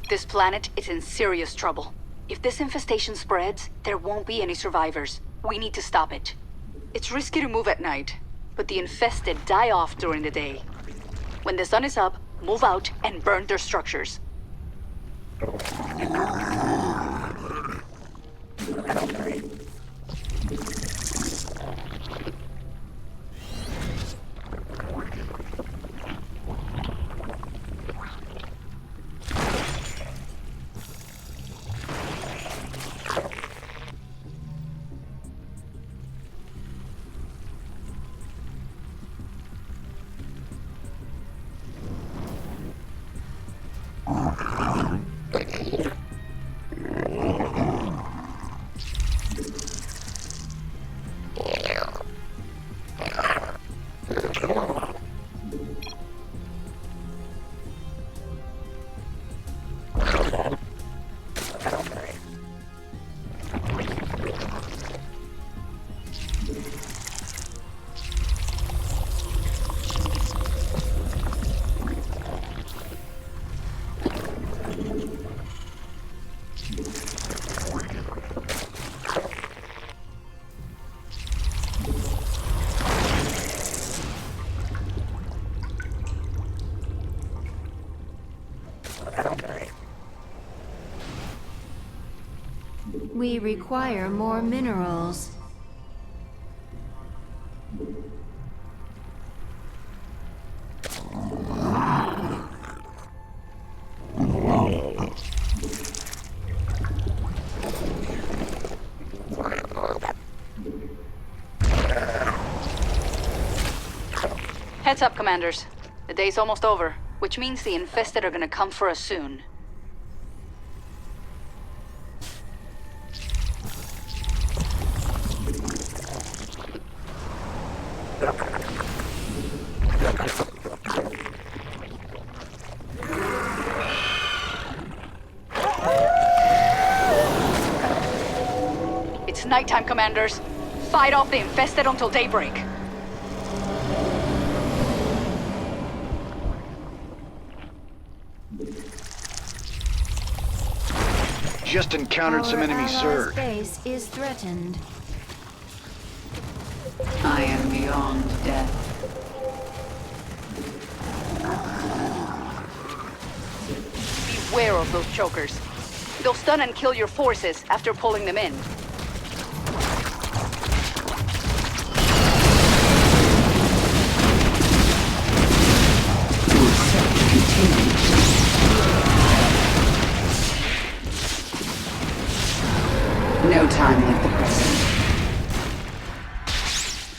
This planet is in serious trouble. If this infestation spreads, there won't be any survivors. We need to stop it. It's risky to move at night, but the infested die off during the day. When the sun is up, move out and burn their structures. We require more minerals. Heads up, Commanders. The day's almost over, which means the infested are gonna come for us soon. It's nighttime, Commanders. Fight off the infested until daybreak. Just encountered some enemy Our Zerg. base is threatened. I am beyond death. Beware of those chokers. They'll stun and kill your forces after pulling them in. No time like the present.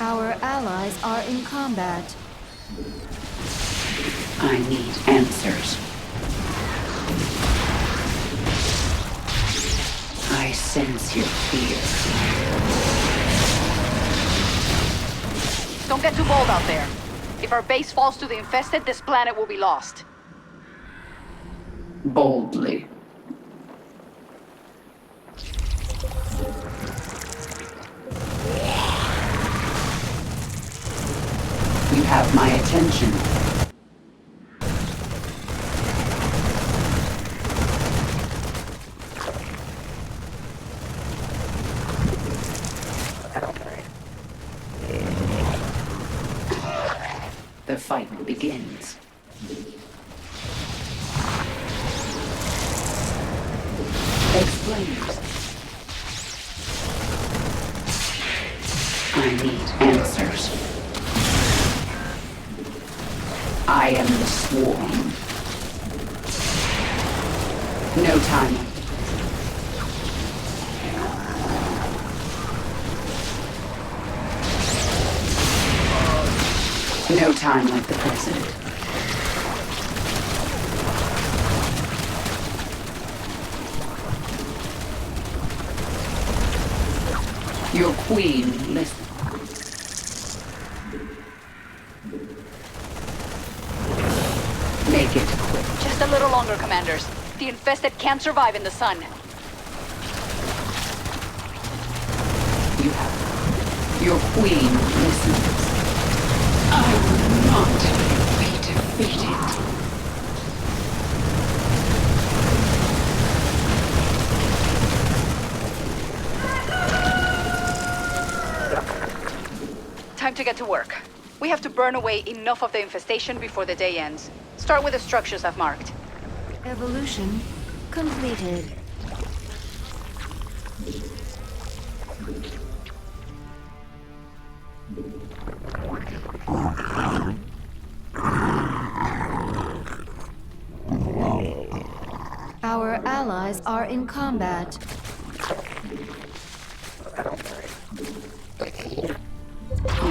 Our allies are in combat. I need answers. I sense your fear. Don't get too bold out there. If our base falls to the infested, this planet will be lost. Boldly. You have my attention. The fight begins. Explain. I need answers. I am the swarm. No time. No time like the present. Your queen listens. Make it quick. Just a little longer, Commanders. The infested can't survive in the sun. You have Your queen listens. I will not be defeated. Time to get to work. We have to burn away enough of the infestation before the day ends. Start with the structures I've marked. Evolution completed. Our allies are in combat.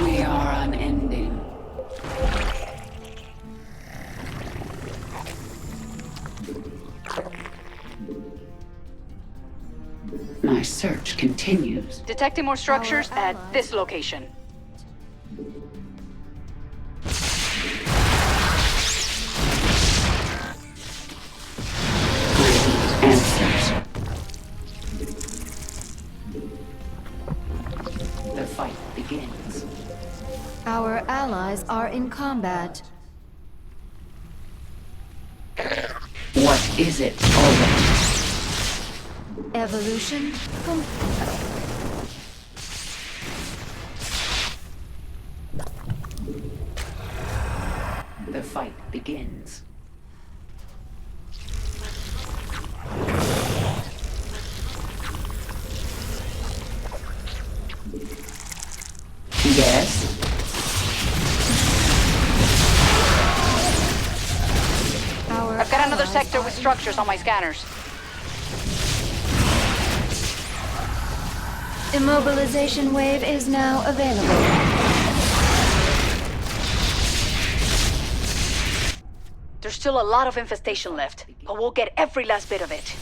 We are unending. My search continues. Detecting more structures Our at allies- this location. I need answers. The fight begins. Our allies are in combat. What is it, already? Evolution complete. The fight begins. Yes? I've got another sector with structures on my scanners. Immobilization wave is now available. There's still a lot of infestation left, but we'll get every last bit of it.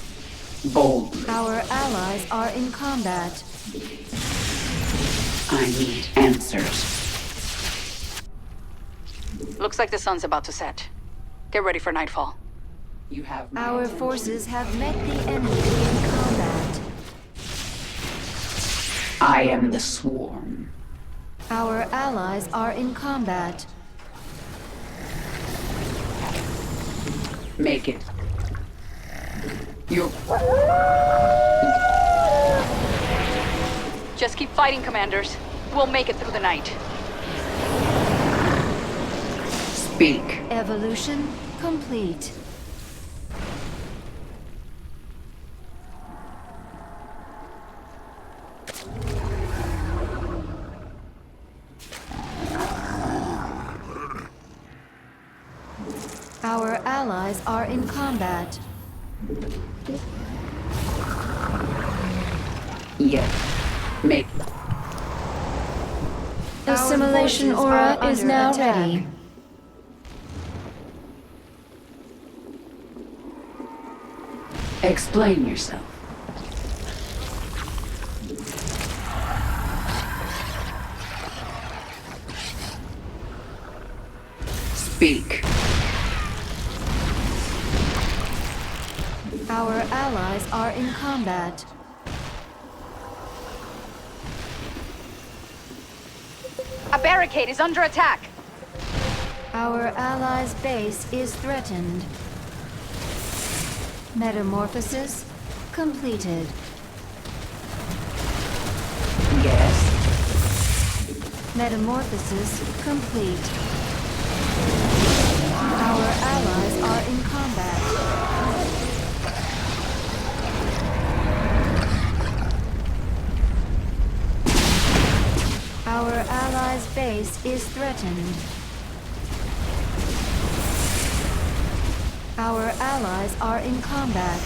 Bold. Our allies are in combat. I need answers. Looks like the sun's about to set. Get ready for nightfall. You have my Our attention. forces have met the enemy in combat. I am the swarm. Our allies are in combat. Make it. Your Just keep fighting, commanders. We'll make it through the night. speak. Evolution complete. Our allies are in combat. Yet. Make. Assimilation forces aura are is under now attack. ready. Explain yourself. Speak. Our allies are in combat. A barricade is under attack. Our allies' base is threatened. Metamorphosis completed. Yes. Metamorphosis complete. Our allies are in combat. Our allies' base is threatened. Our allies are in combat.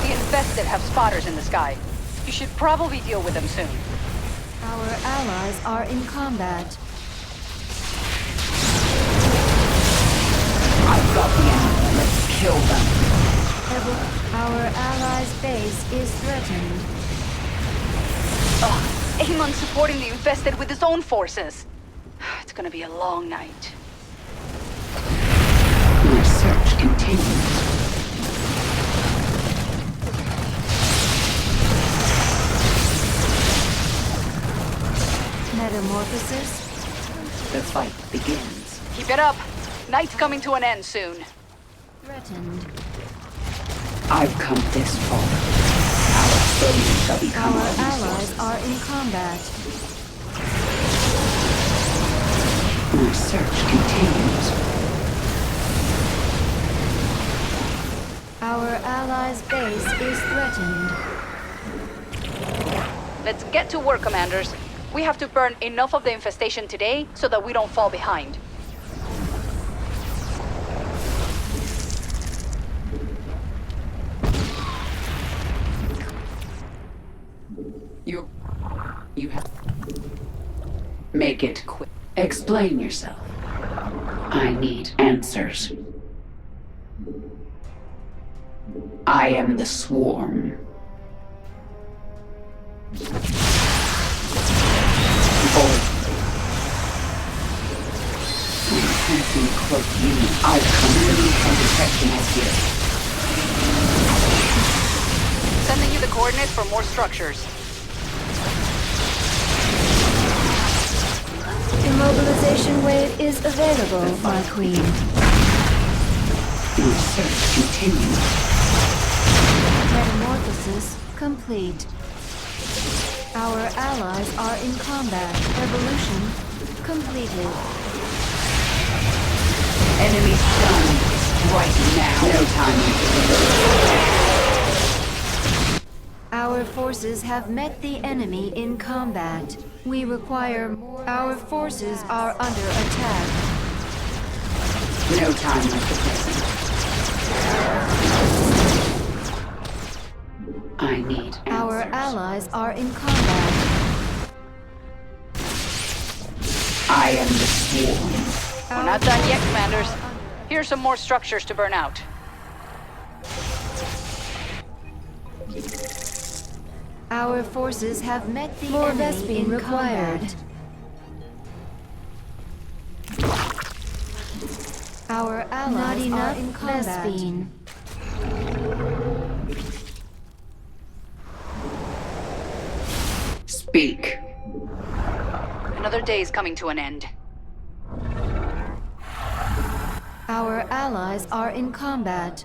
The infested have spotters in the sky. You should probably deal with them soon. Our allies are in combat. I've got the enemy. Let's kill them. Our allies' base is threatened. Ugh, Amon's supporting the infested with his own forces. It's gonna be a long night. My search continues. Metamorphosis? The fight begins. Keep it up. Night's coming to an end soon. Threatened. I've come this far. Our foes shall become Our our allies resources. are in combat. My search continues. Our allies' base is threatened. Let's get to work, Commanders. We have to burn enough of the infestation today so that we don't fall behind. You have... Make it quick. Explain yourself. I need answers. I am the swarm. Enhancing cloak unit. I've come relief from detection as here. Sending you the coordinates for more structures. Immobilization wave is available, my queen. My search continues. Metamorphosis complete. Our allies are in combat. Evolution completed. Enemy stunned. Right now. No time to Our forces have met the enemy in combat. We require more. Our forces are under attack. No time like the present. I need answers. Our allies are in combat. I am the swarm. We're not done yet, Commanders. Here's some more structures to burn out. Our forces have met the enemy in combat. Our allies are in combat. Vespine. Speak. Another day is coming to an end. Our allies are in combat.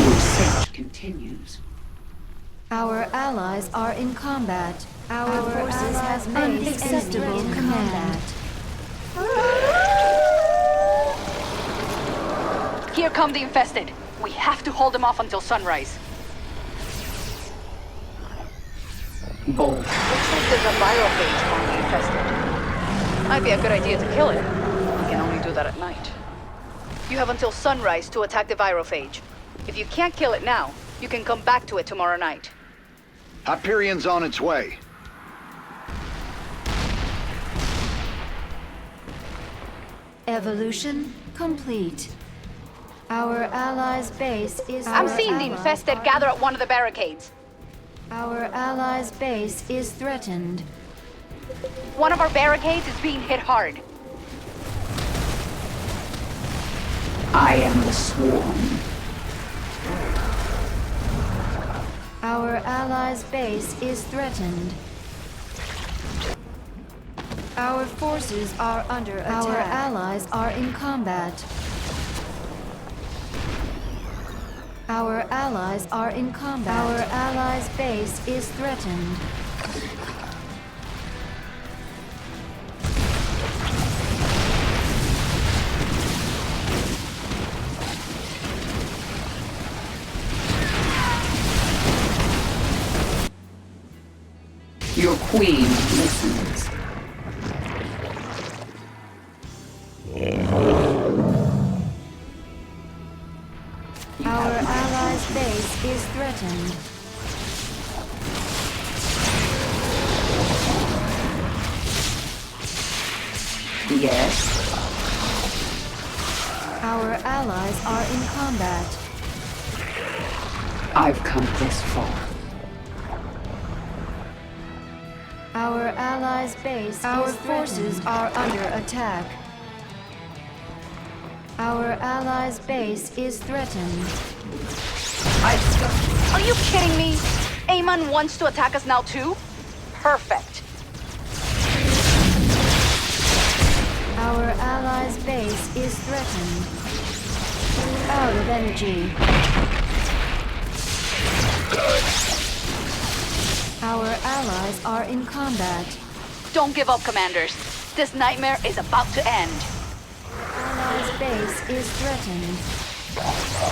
Your search continues. Our allies are in combat. Our forces have made unacceptable combat. Here come the infested. We have to hold them off until sunrise. Bold. Looks like there's a viral phage among the infested. Might be a good idea to kill it. We can only do that at night. You have until sunrise to attack the virophage. If you can't kill it now, you can come back to it tomorrow night. Hyperion's on its way. Evolution complete. Our allies' base is. I'm seeing the infested gather at one of the barricades. Our allies' base is threatened. One of our barricades is being hit hard. I am the swarm. Our allies' base is threatened. Our forces are under attack. Our allies are in combat. Our allies are in combat. Our allies' base is threatened. Your queen listens. Our allies' base is threatened. Yes. Our allies are in combat. I've come this far. Our allies' base Our forces are under attack. Our allies' base is threatened. Are you kidding me? Amon wants to attack us now too? Perfect. Our allies' base is threatened. Out of energy. Our allies are in combat. Don't give up, commanders. This nightmare is about to end. Allies' base is threatened.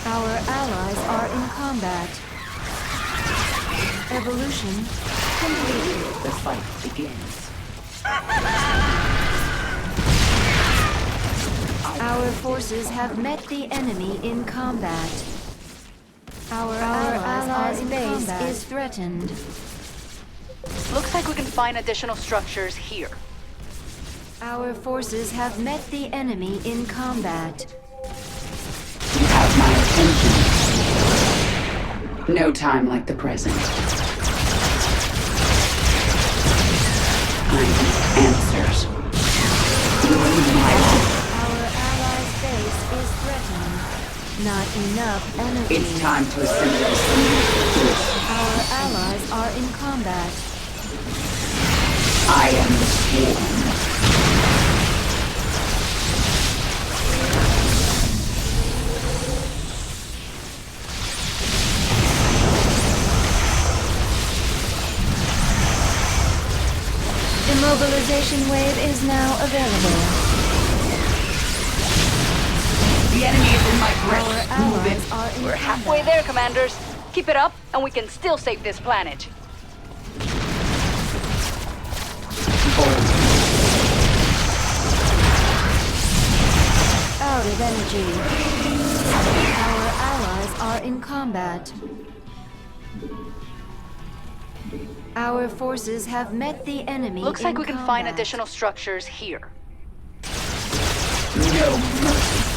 Our allies are in combat. Evolution complete. The fight begins. Our forces have met the enemy in combat. Our allies' base is threatened. Looks like we can find additional structures here. Our forces have met the enemy in combat. You have my attention. No time like the present. I need answers. You need my Our allies' base is threatened. Not enough energy. It's time to assemble. Our allies are in combat. I am the swarm. Immobilization wave is now available. The enemy is in my Our grip. Move allies it. are in We're combat. halfway there, commanders. Keep it up, and we can still save this planet. Bold. Out of energy. Our allies are in combat. Our forces have met the enemy. Looks like in we can find combat. additional structures here. No mercy.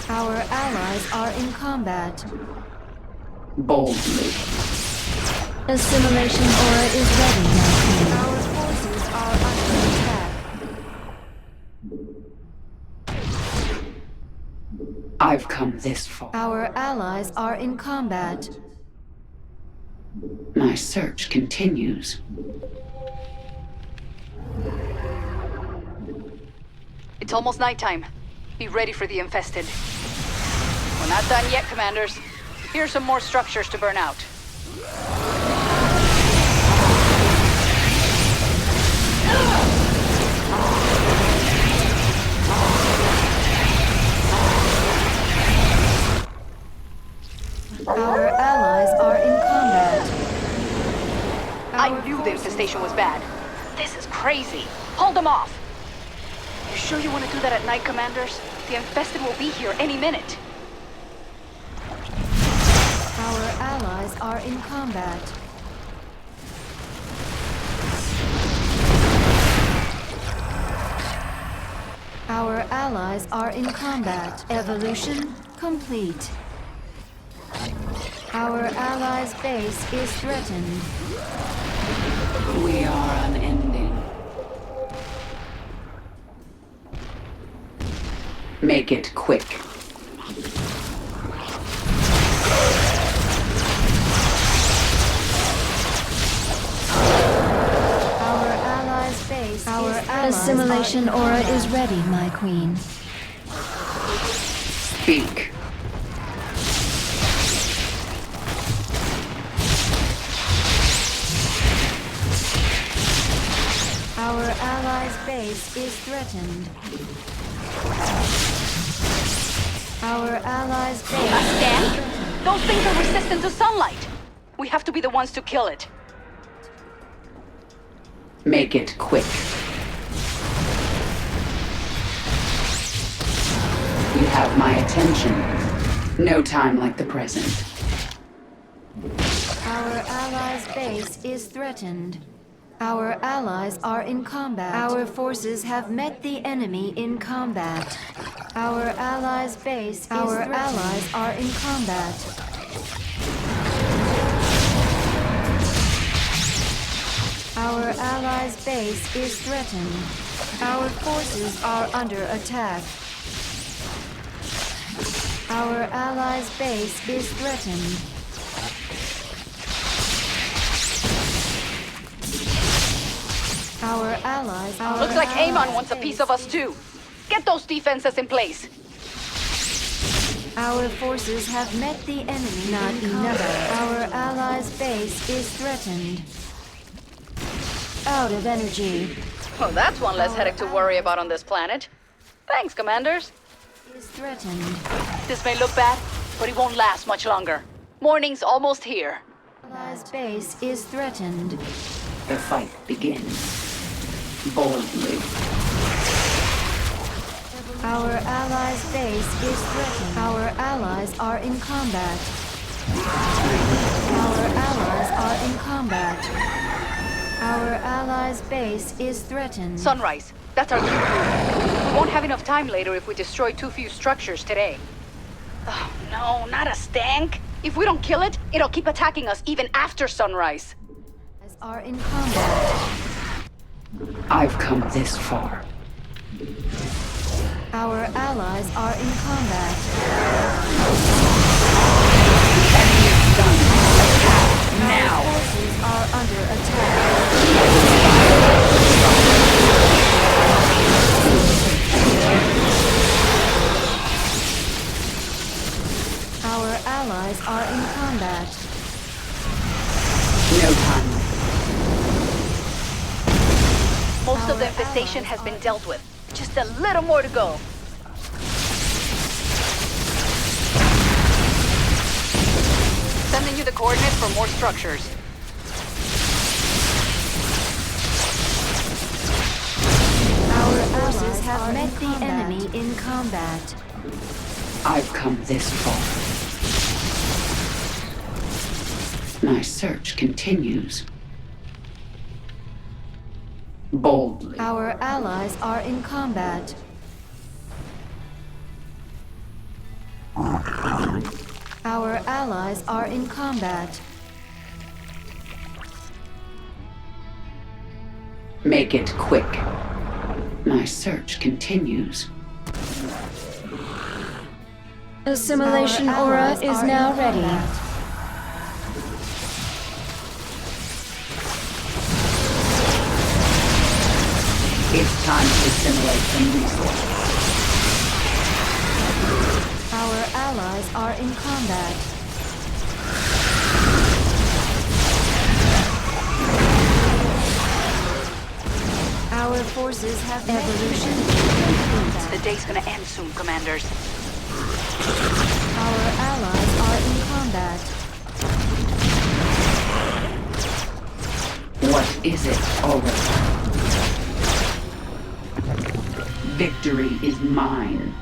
Our allies are in combat. Boldly. Assimilation aura is ready now. Our forces are under attack. I've come this far. Our allies are in combat. My search continues. It's almost nighttime. Be ready for the infested. We're not done yet, commanders. Here's some more structures to burn out. Our allies are in combat. I knew the infestation was bad. This is crazy. Hold them off. You sure you want to do that at night, commanders? The infested will be here any minute. Our allies are in combat. Our allies are in combat. Evolution complete. Our allies' base is threatened. We are unending. Make it quick. Our allies' base Assimilation aura is ready, my queen. Speak. Our allies' base is threatened. Our allies' base is Scan? threatened. Those things are resistant to sunlight. We have to be the ones to kill it. Make it quick. You have my attention. No time like the present. Our allies' base is threatened. Our allies are in combat. Our forces have met the enemy in combat. Our allies' base is threatened. Our allies are in combat. Our Our allies' base is threatened. Our forces are under attack. Our allies' base is threatened. Our allies are... Looks like Amon wants a piece of us too. Get those defenses in place. Our forces have met the enemy. Not enough. Our allies' base is threatened. Out of energy. Well, that's one less headache to worry about on this planet. Thanks, Commanders. Is threatened. This may look bad, but it won't last much longer. Morning's almost here. Allies' base is threatened. The fight begins. Boldly. Our allies' base is threatened. Our allies are in combat. Our allies are in combat. Our allies' base is threatened. Sunrise. That's our new crew. We won't have enough time later if we destroy too few structures today. Oh, no, not a stank. If we don't kill it, it'll keep attacking us even after sunrise. Are in combat. I've come this far. Our allies are in combat. Now! Our forces are under attack. Our allies are in combat. No time. Most of the infestation has been dealt with. Just a little more to go. Sending you the coordinates for more structures. Our forces have met the enemy in combat. I've come this far. My search continues. Boldly. Our allies are in combat. Our allies are in combat. Make it quick. My search continues. Assimilation aura is now ready. It's time to assimilate some resources. Our allies are in combat. Our forces have evolution complete. The day's gonna end soon, Commanders. Our allies are in combat. What is it already? Victory is mine.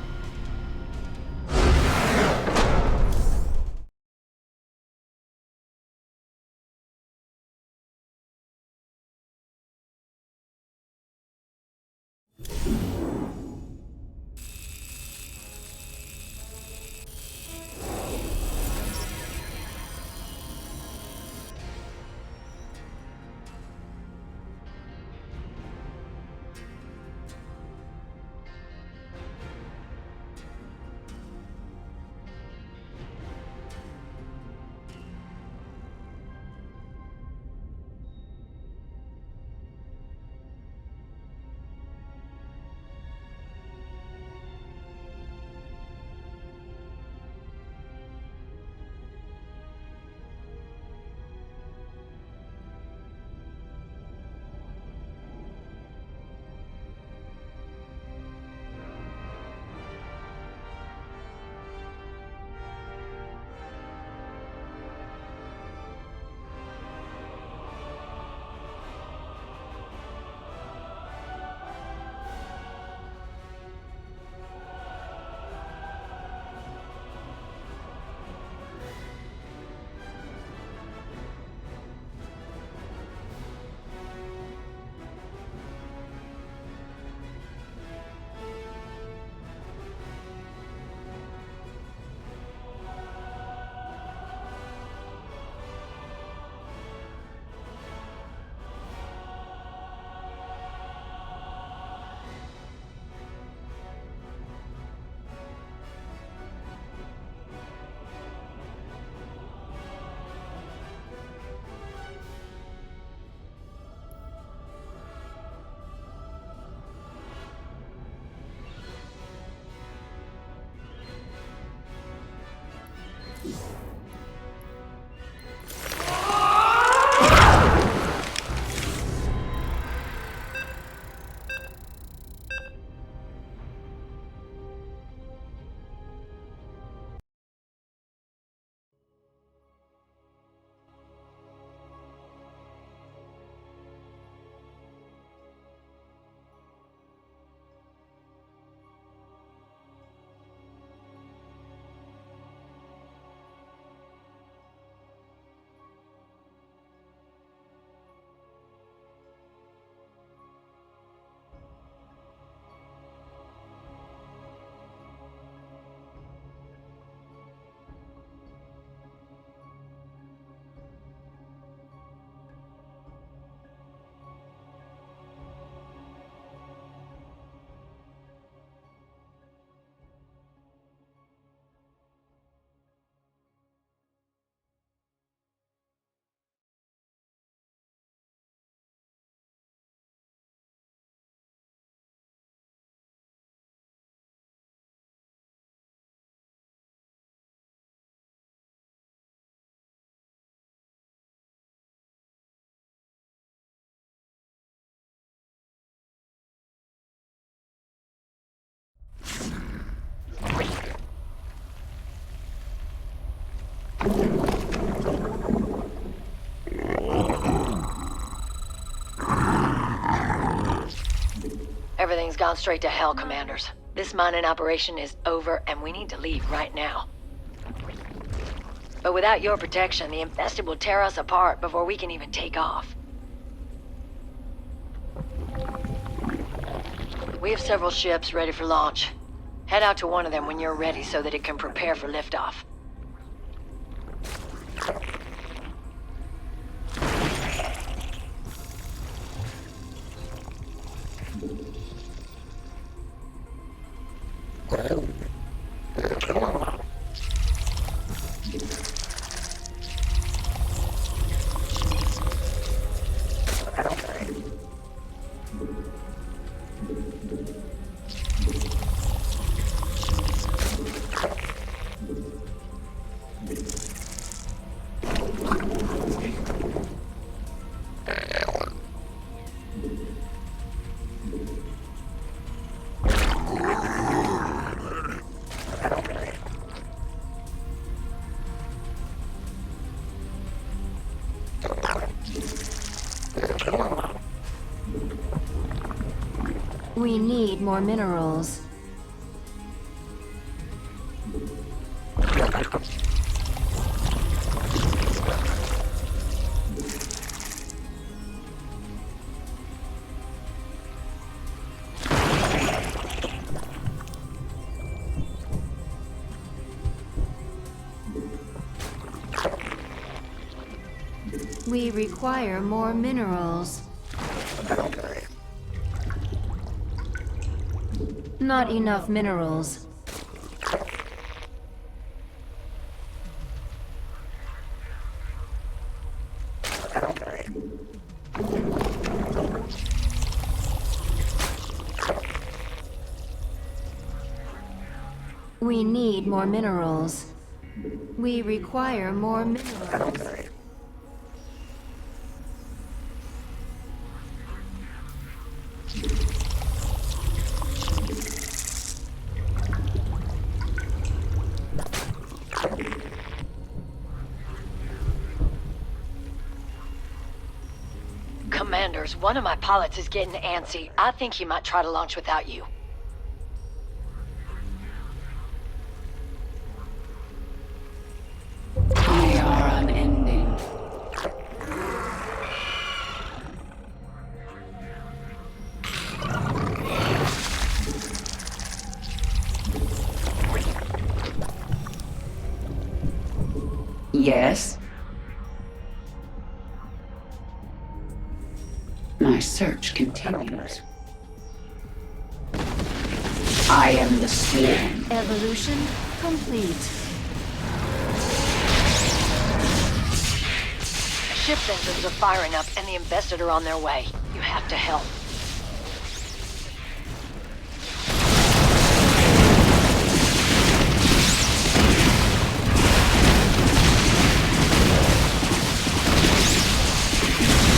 Everything's gone straight to hell, Commanders. This mining operation is over, and we need to leave right now. But without your protection, the infested will tear us apart before we can even take off. We have several ships ready for launch. Head out to one of them when you're ready so that it can prepare for liftoff. We need more minerals. We require more minerals. Not enough minerals. We need more minerals. We require more minerals. Commanders, one of my pilots is getting antsy. I think he might try to launch without you. We are unending. Yes? My search continues. I am the swarm. Evolution complete. Ship's engines are firing up, and the infested are on their way. You have to help.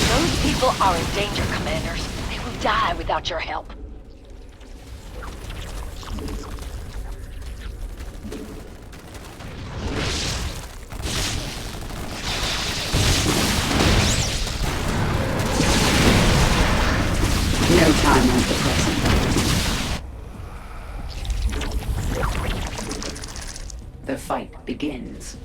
Those people are in danger, Commanders. They will die without your help. No time like the present. The fight begins.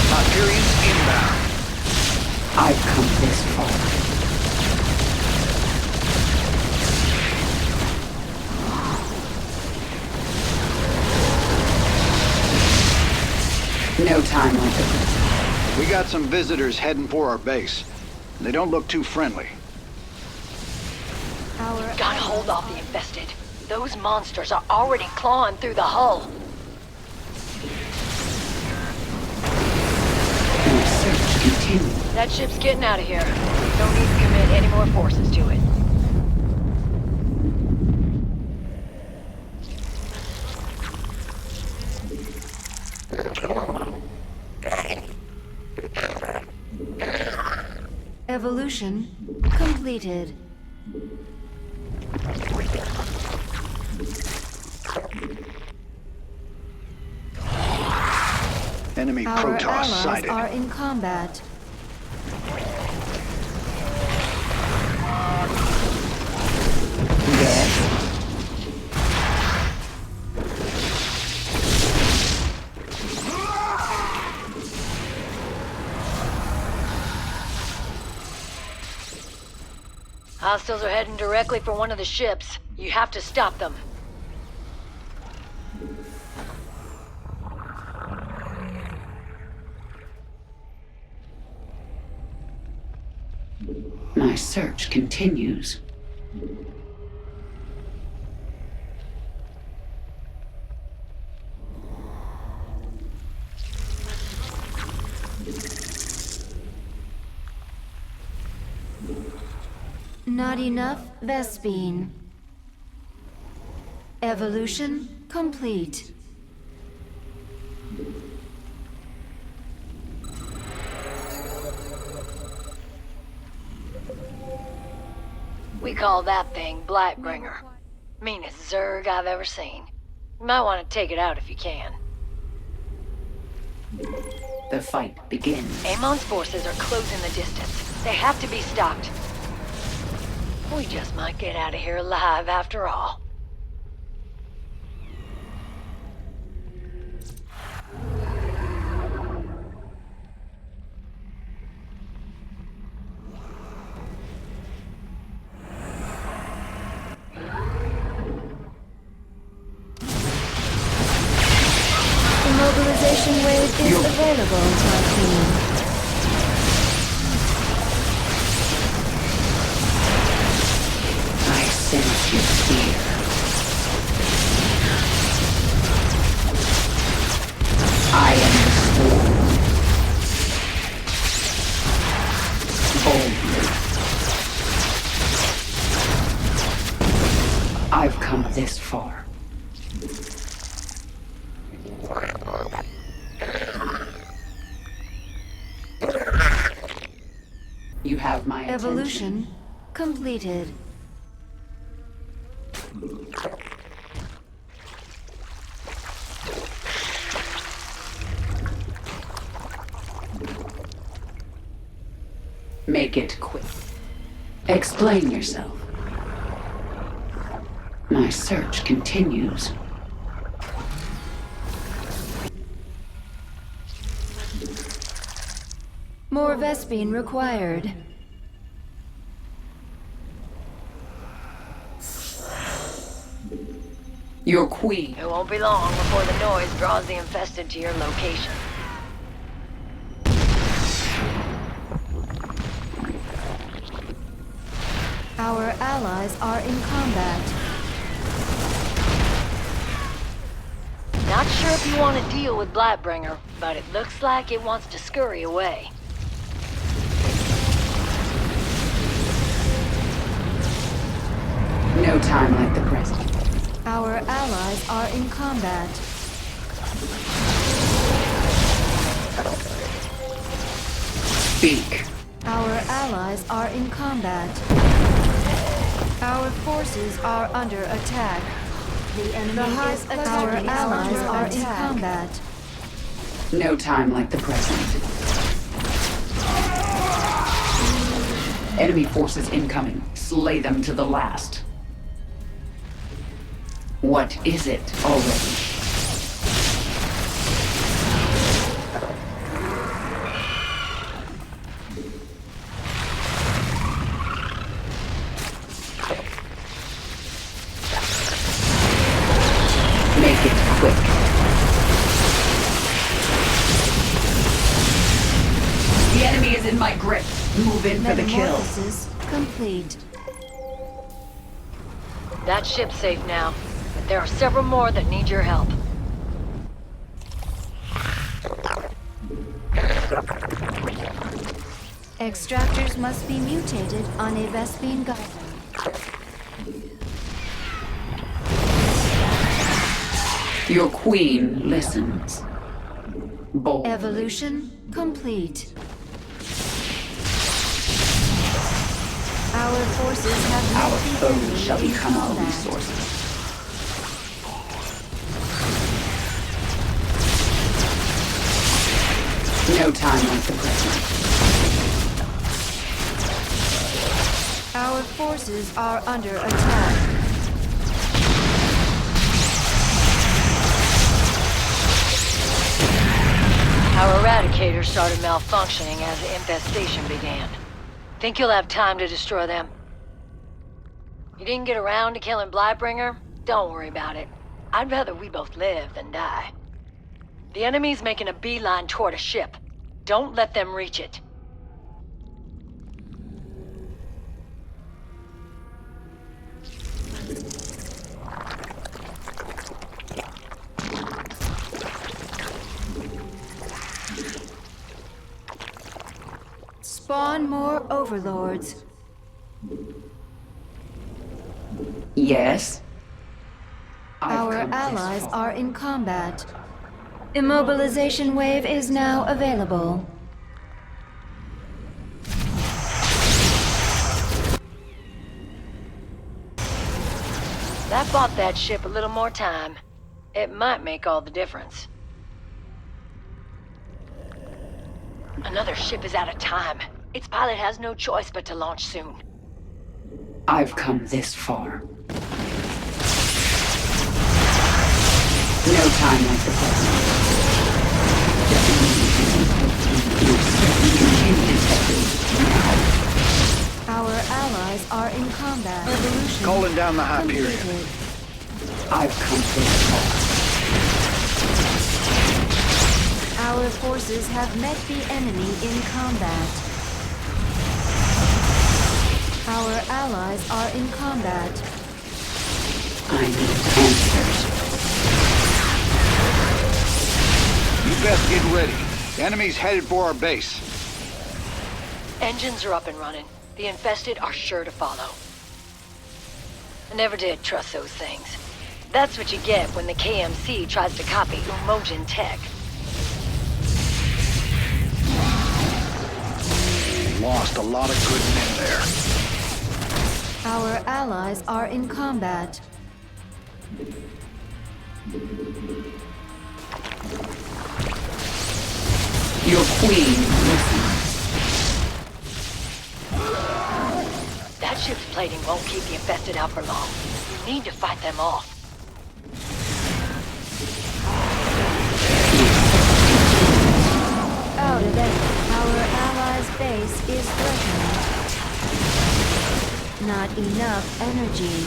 Hyperion inbound. I've come this far. No time like the present. We got some visitors heading for our base. They don't look too friendly. Gotta hold off the infested. Those monsters are already clawing through the hull. My search continues. That ship's getting out of here. Don't need to commit any more forces to it. Evolution completed. Enemy Our Protoss allies sighted. are in combat. Yes. Hostiles are heading directly for one of the ships. You have to stop them. My search continues. Not enough Vespine. Evolution complete. We call that thing Blightbringer. Meanest Zerg I've ever seen. You might want to take it out if you can. The fight begins. Amon's forces are closing the distance. They have to be stopped. We just might get out of here alive after all. The mobilization wave is available, Typhoon. I sense your fear. I am the storm. Boldly. I've come this far. You have my attention. Evolution completed. Make it quick. Explain yourself. My search continues. More Vespine required. Your queen. It won't be long before the noise draws the infested to your location. Our allies are in combat. Not sure if you want to deal with Blightbringer, but it looks like it wants to scurry away. No time like the present. Our allies are in combat. Speak. Our allies are in combat. Our forces are under attack. The enemy is attacking. Our allies are in combat. No time like the present. Enemy forces incoming. Slay them to the last. What is it already? Make it quick. The enemy is in my grip. Move in for the kill. Metamorphosis complete. That ship's safe now, but there are several more that need your help. Extractors must be mutated on a Vespine Geyser. Your queen listens. Bold. Evolution complete. Our forces have met Our the foes enemy shall in become our combat. resources. No time like the present. Our forces are under attack. Our Eradicator started malfunctioning as the infestation began. Think you'll have time to destroy them? You didn't get around to killing Blightbringer? Don't worry about it. I'd rather we both live than die. The enemy's making a beeline toward a ship. Don't let them reach it. Spawn more overlords. Yes? Our I've come this allies far. are in combat. Immobilization wave is now available. That bought that ship a little more time. It might make all the difference. Another ship is out of time. Its pilot has no choice but to launch soon. I've come this far. No time like the present. Our allies are in combat. Revolution Calling down the Hyperion. completed. I've come this far. Our forces have met the enemy in combat. Our allies are in combat. I need answers. You best get ready. The enemy's headed for our base. Engines are up and running. The infested are sure to follow. I never did trust those things. That's what you get when the KMC tries to copy Umojan tech. Lost a lot of good men there. Our allies are in combat. Your queen listens. That ship's plating won't keep the infested out for long. You need to fight them off. Out of it. Our allies' base is threatened. Not enough energy.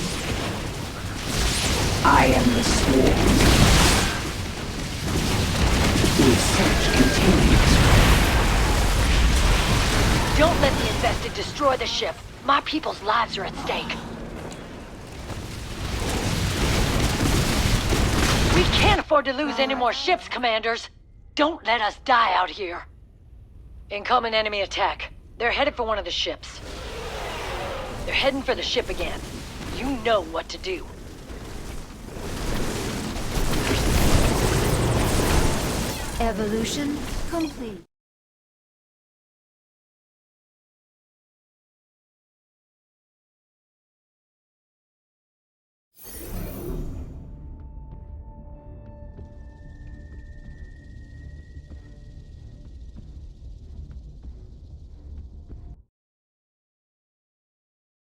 I am the swarm. My search continues. Don't let the infested destroy the ship. My people's lives are at stake. We can't afford to lose any more ships, Commanders. Don't let us die out here. Incoming enemy attack. They're headed for one of the ships. They're heading for the ship again. You know what to do. Evolution complete.